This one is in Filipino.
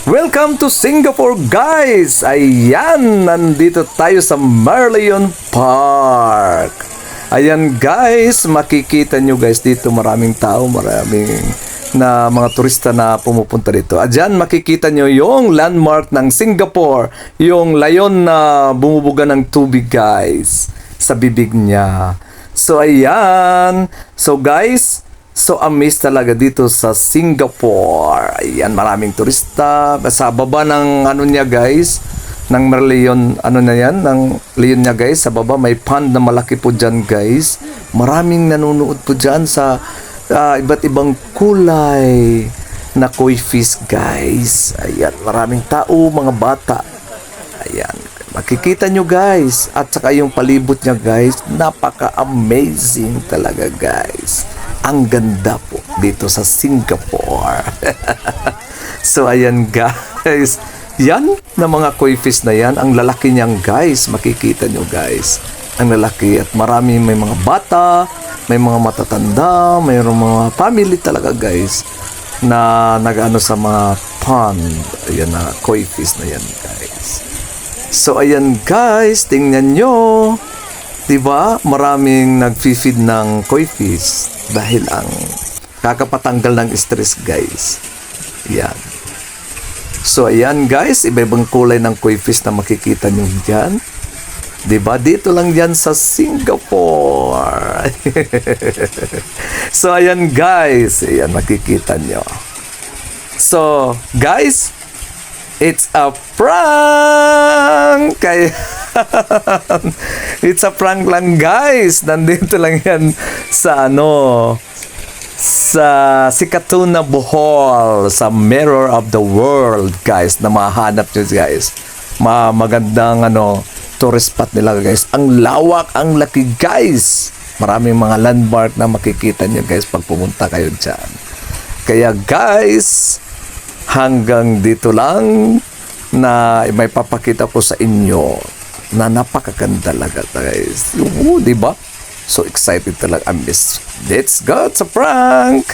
Welcome to Singapore, guys! Ayan, nandito tayo sa Merlion Park. Ayan, guys, makikita nyo guys dito maraming tao, maraming na mga turista na pumupunta dito. Ayan, makikita nyo yung landmark ng Singapore, yung layon na bumubuga ng tubig, guys, sa bibig niya. So, ayan. So, guys, so amazed talaga dito sa Singapore. Ayan, maraming turista. Sa baba ng ano niya, guys, ng Merlion, ano na yan, ng leon niya, guys. Sa baba may pond na malaki po dyan, guys. Maraming nanonood po dyan sa iba't ibang kulay na koi fish, guys. Ayan, maraming tao, mga bata. Ayan, makikita nyo, guys. At saka yung palibot niya, guys, napaka-amazing talaga, guys. Ang ganda po dito sa Singapore. So, ayan, guys. Yan na mga koi fish na yan. Ang lalaki niyan, guys. Makikita nyo, guys. Ang lalaki. At marami, may mga bata, may mga matatanda, may mga family talaga, guys, na nag-ano sa mga pond. Ayan na, koi fish na yan, guys. So, ayan, guys. Tingnan nyo. Diba? Maraming nag-feed ng koi fish dahil ang kakapatanggal ng stress, guys. Yan. So, ayan, guys. Iba-ibang kulay ng koi fish na makikita nyo dyan. Diba? Dito lang yan sa Singapore. So, ayan, guys. Ayan, makikita nyo. So, guys, it's a prank! Kaya, it's a prank lang, guys. Nandito lang yan sa sa Sikatuna, Bohol, sa Mirror of the World, guys, na mahanap nyo, guys. Magandang tourist spot nila, guys. Ang lawak, ang laki, guys. Maraming mga landmark na makikita nyo, guys, pag pumunta kayo dyan. Kaya, guys, hanggang dito lang na may papakita ko sa inyo na napakaganda talaga, guys. Diba? So excited talaga. Let's go! It's a prank!